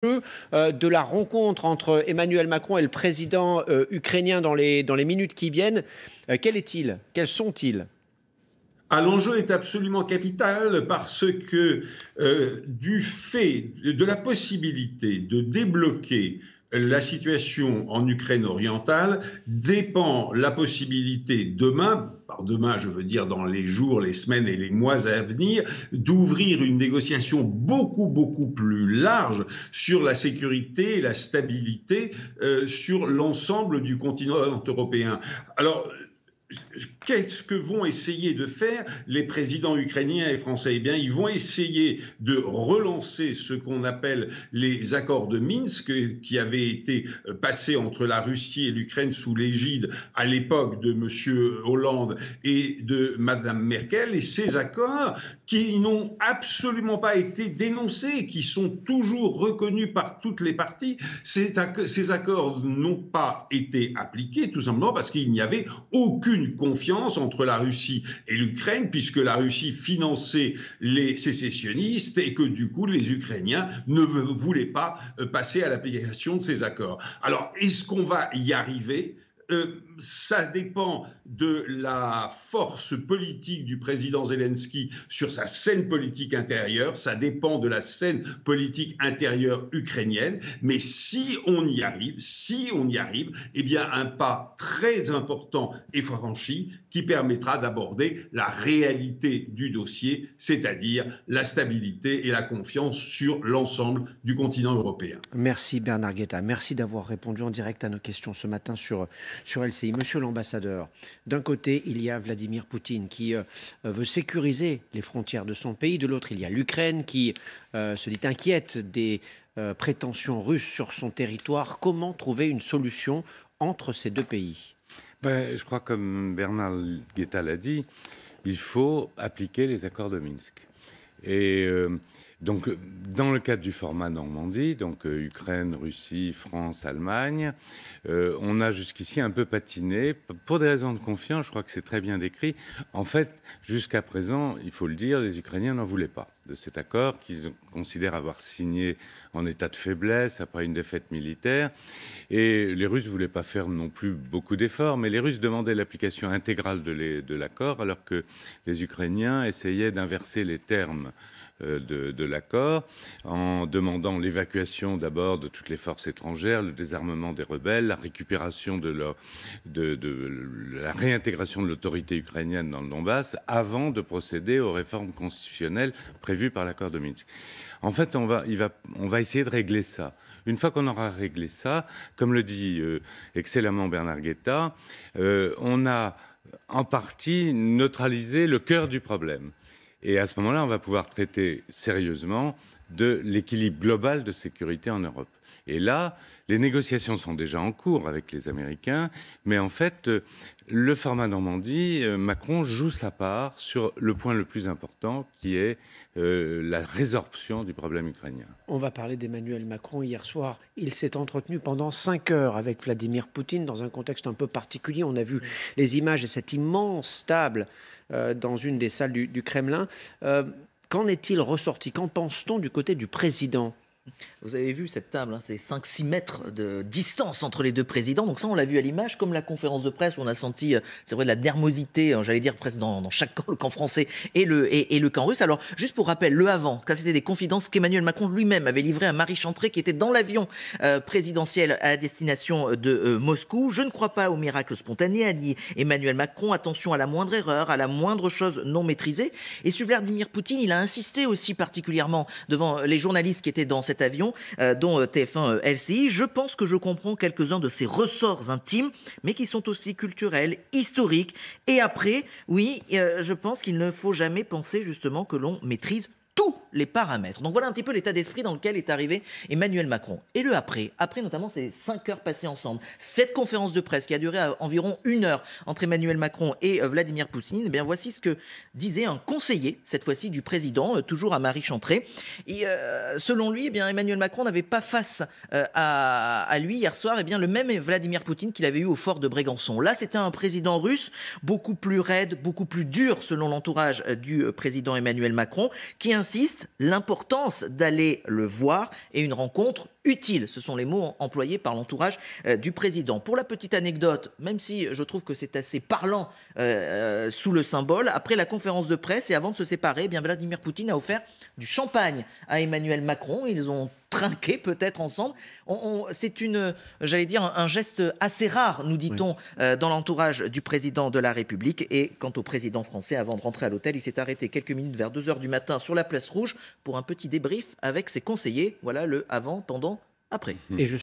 de la rencontre entre Emmanuel Macron et le président ukrainien dans les minutes qui viennent. Quel est-il? Quels sont-ils? Ah, l'enjeu est absolument capital parce que du fait de la possibilité de débloquer la situation en Ukraine orientale dépend la possibilité demain, par demain je veux dire dans les jours, les semaines et les mois à venir, d'ouvrir une négociation beaucoup plus large sur la sécurité et la stabilité sur l'ensemble du continent européen. Alors, qu'est-ce que vont essayer de faire les présidents ukrainiens et français? Eh bien, ils vont essayer de relancer ce qu'on appelle les accords de Minsk, qui avaient été passés entre la Russie et l'Ukraine sous l'égide à l'époque de M. Hollande et de Mme Merkel. Et ces accords qui n'ont absolument pas été dénoncés, qui sont toujours reconnus par toutes les parties, ces accords n'ont pas été appliqués, tout simplement parce qu'il n'y avait aucune confiance entre la Russie et l'Ukraine, puisque la Russie finançait les sécessionnistes et que du coup les Ukrainiens ne voulaient pas passer à l'application de ces accords. Alors, est-ce qu'on va y arriver? Ça dépend de la force politique du président Zelensky sur sa scène politique intérieure, ça dépend de la scène politique intérieure ukrainienne, mais si on y arrive, eh bien un pas très important est franchi qui permettra d'aborder la réalité du dossier, c'est-à-dire la stabilité et la confiance sur l'ensemble du continent européen. Merci Bernard Guetta, merci d'avoir répondu en direct à nos questions ce matin sur LCI. Monsieur l'ambassadeur, d'un côté, il y a Vladimir Poutine qui veut sécuriser les frontières de son pays. De l'autre, il y a l'Ukraine qui se dit inquiète des prétentions russes sur son territoire. Comment trouver une solution entre ces deux pays? Je crois, comme Bernard Guetta l'a dit, il faut appliquer les accords de Minsk. Et donc, dans le cadre du format Normandie, donc Ukraine, Russie, France, Allemagne, on a jusqu'ici un peu patiné pour des raisons de confiance. Je crois que c'est très bien décrit. En fait, jusqu'à présent, il faut le dire, les Ukrainiens n'en voulaient pas de cet accord qu'ils considèrent avoir signé en état de faiblesse après une défaite militaire. Et les Russes ne voulaient pas faire non plus beaucoup d'efforts, mais les Russes demandaient l'application intégrale de l'accord, alors que les Ukrainiens essayaient d'inverser les termes de l'accord, en demandant l'évacuation d'abord de toutes les forces étrangères, le désarmement des rebelles, la récupération de la réintégration de l'autorité ukrainienne dans le Donbass, avant de procéder aux réformes constitutionnelles prévues par l'accord de Minsk. En fait, on va essayer de régler ça. Une fois qu'on aura réglé ça, comme le dit excellemment Bernard Guetta, on a en partie neutralisé le cœur du problème. Et à ce moment-là, on va pouvoir traiter sérieusement de l'équilibre global de sécurité en Europe. Et là, les négociations sont déjà en cours avec les Américains, mais en fait, le format Normandie, Macron joue sa part sur le point le plus important, qui est la résorption du problème ukrainien. On va parler d'Emmanuel Macron. Hier soir, il s'est entretenu pendant 5 heures avec Vladimir Poutine dans un contexte un peu particulier. On a vu les images de cette immense table dans une des salles du Kremlin. Qu'en est-il ressorti? Qu'en pense-t-on du côté du président? Vous avez vu cette table, hein, c'est 5-6 mètres de distance entre les deux présidents. Donc ça, on l'a vu à l'image, comme la conférence de presse où on a senti, c'est vrai, de la nervosité, j'allais dire presque dans chaque camp, le camp français et le camp russe. Alors, juste pour rappel, le avant, ça c'était des confidences qu'Emmanuel Macron lui-même avait livrées à Marie Chantrey, qui était dans l'avion présidentiel à destination de Moscou. Je ne crois pas au miracle spontané, a dit Emmanuel Macron. Attention à la moindre erreur, à la moindre chose non maîtrisée. Et sur Vladimir Poutine, il a insisté aussi particulièrement devant les journalistes qui étaient dans cet avion, dont TF1 LCI. Je pense que je comprends quelques-uns de ses ressorts intimes, mais qui sont aussi culturels, historiques. Et après, oui, je pense qu'il ne faut jamais penser justement que l'on maîtrise tous les paramètres. Donc voilà un petit peu l'état d'esprit dans lequel est arrivé Emmanuel Macron. Et le après notamment ces 5 heures passées ensemble, cette conférence de presse qui a duré environ 1 heure entre Emmanuel Macron et Vladimir Poutine, eh bien voici ce que disait un conseiller, cette fois-ci du président, toujours à Marie Chantrey. Et selon lui, eh bien, Emmanuel Macron n'avait pas face à lui hier soir eh bien, le même Vladimir Poutine qu'il avait eu au fort de Brégançon. Là, c'était un président russe beaucoup plus raide, beaucoup plus dur selon l'entourage du président Emmanuel Macron, qui insiste insiste, l'importance d'aller le voir et une rencontre utile. Ce sont les mots employés par l'entourage du président. Pour la petite anecdote, même si je trouve que c'est assez parlant sous le symbole, après la conférence de presse et avant de se séparer, eh bien Vladimir Poutine a offert du champagne à Emmanuel Macron. Ils ont trinqué peut-être ensemble. C'est j'allais dire, un geste assez rare, nous dit-on, dans l'entourage du président de la République. Et quant au président français, avant de rentrer à l'hôtel, il s'est arrêté quelques minutes vers 2 h du matin sur la place Rouge pour un petit débrief avec ses conseillers. Voilà le avant, pendant, après. Et je